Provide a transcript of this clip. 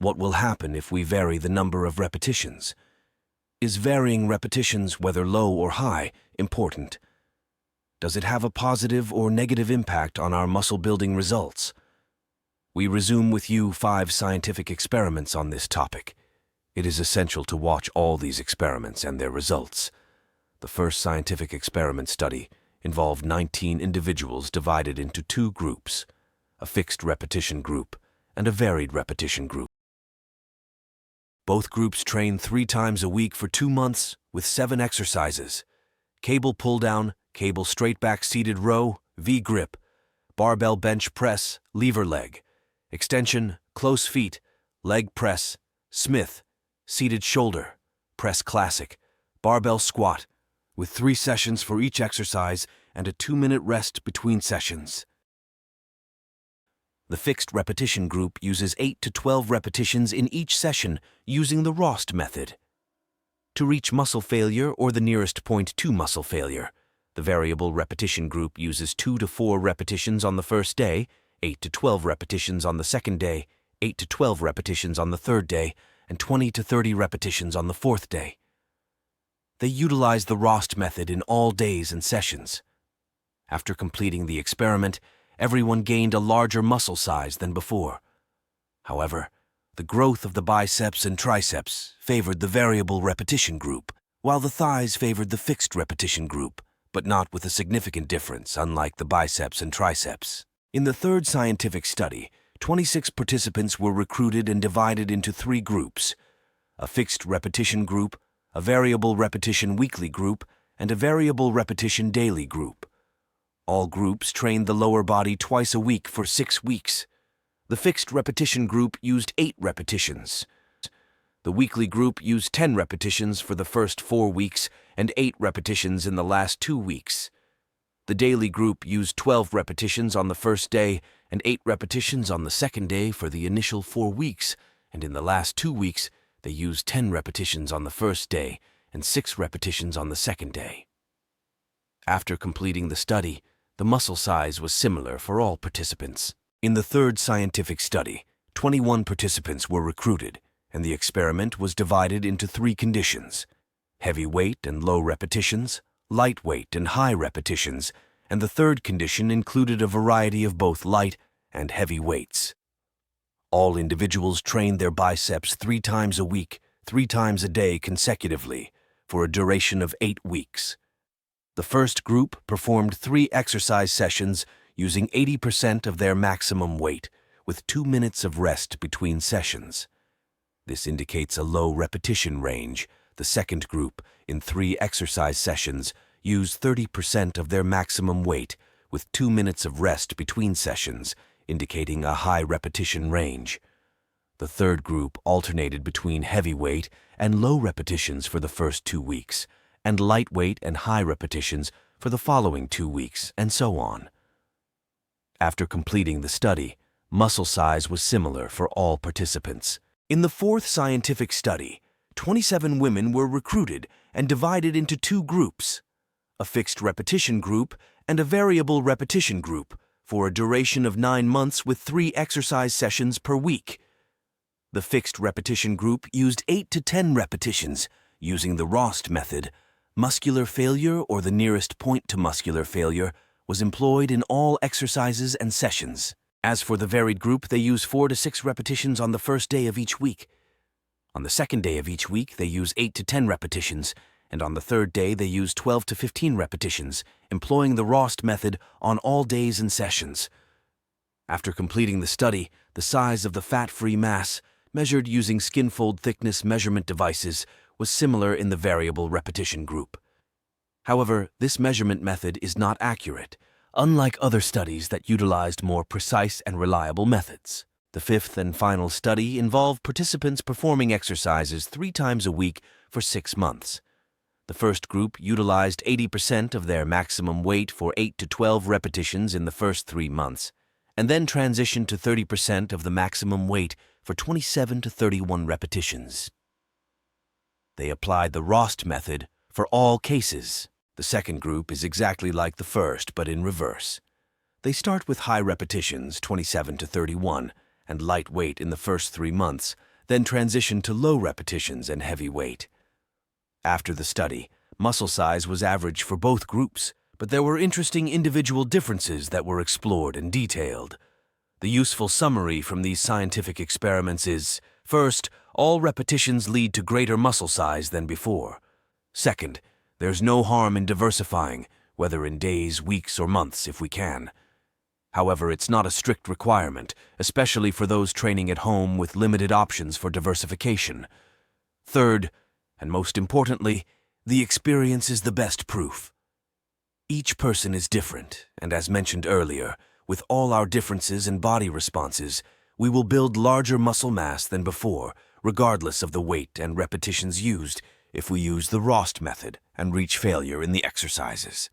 What will happen if we vary the number of repetitions? Is varying repetitions, whether low or high, important? Does it have a positive or negative impact on our muscle-building results? We resume with you 5 scientific experiments on this topic. It is essential to watch all these experiments and their results. The first scientific experiment study involved 19 individuals divided into 2 groups, a fixed repetition group and a varied repetition group. Both groups trained 3 times a week for 2 months with 7 exercises: cable pull-down, cable straight-back seated row, V-grip, barbell bench press, lever leg, extension, close feet, leg press, Smith, seated shoulder, press classic, barbell squat, with 3 sessions for each exercise and a 2-minute rest between sessions. The fixed repetition group uses 8 to 12 repetitions in each session using the Rost method. To reach muscle failure or the nearest point to muscle failure, the variable repetition group uses 2 to 4 repetitions on the first day, 8 to 12 repetitions on the second day, 8 to 12 repetitions on the third day, and 20 to 30 repetitions on the fourth day. They utilize the Rost method in all days and sessions. After completing the experiment, everyone gained a larger muscle size than before. However, the growth of the biceps and triceps favored the variable repetition group, while the thighs favored the fixed repetition group, but not with a significant difference, unlike the biceps and triceps. In the third scientific study, 26 participants were recruited and divided into 3 groups: a fixed repetition group, a variable repetition weekly group, and a variable repetition daily group. All groups trained the lower body twice a week for 6 weeks. The fixed repetition group used 8 repetitions. The weekly group used 10 repetitions for the first 4 weeks and 8 repetitions in the last 2 weeks. The daily group used 12 repetitions on the first day and 8 repetitions on the second day for the initial 4 weeks, and in the last 2 weeks, they used 10 repetitions on the first day and 6 repetitions on the second day. After completing the study, the muscle size was similar for all participants. In the third scientific study, 21 participants were recruited, and the experiment was divided into 3 conditions: heavy weight and low repetitions, lightweight and high repetitions, and the third condition included a variety of both light and heavy weights. All individuals trained their biceps 3 times a week, 3 times a day consecutively, for a duration of 8 weeks. The first group performed 3 exercise sessions using 80% of their maximum weight, with 2 minutes of rest between sessions. This indicates a low repetition range. The second group, in 3 exercise sessions, used 30% of their maximum weight, with 2 minutes of rest between sessions, indicating a high repetition range. The third group alternated between heavy weight and low repetitions for the first 2 weeks, and lightweight and high repetitions for the following 2 weeks, and so on. After completing the study, muscle size was similar for all participants. In the fourth scientific study, 27 women were recruited and divided into 2 groups, a fixed repetition group and a variable repetition group, for a duration of 9 months with 3 exercise sessions per week. The fixed repetition group used 8 to 10 repetitions using the Rost method. Muscular failure, or the nearest point to muscular failure, was employed in all exercises and sessions. As for the varied group, they use 4 to 6 repetitions on the first day of each week. On the second day of each week, they use 8 to 10 repetitions, and on the third day, they use 12 to 15 repetitions, employing the Rost method on all days and sessions. After completing the study, the size of the fat-free mass, measured using skin fold thickness measurement devices, was similar in the variable repetition group. However, this measurement method is not accurate, unlike other studies that utilized more precise and reliable methods. The fifth and final study involved participants performing exercises 3 times a week for 6 months. The first group utilized 80% of their maximum weight for 8 to 12 repetitions in the first 3 months, and then transitioned to 30% of the maximum weight for 27 to 31 repetitions. They applied the Rost method for all cases. The second group is exactly like the first, but in reverse. They start with high repetitions, 27 to 31, and light weight in the first 3 months, then transition to low repetitions and heavy weight. After the study, muscle size was average for both groups, but there were interesting individual differences that were explored and detailed. The useful summary from these scientific experiments is, first, all repetitions lead to greater muscle size than before. Second, there's no harm in diversifying, whether in days, weeks, or months if we can. However, it's not a strict requirement, especially for those training at home with limited options for diversification. Third, and most importantly, the experience is the best proof. Each person is different, and as mentioned earlier, with all our differences and body responses, we will build larger muscle mass than before, regardless of the weight and repetitions used, if we use the Rost method and reach failure in the exercises.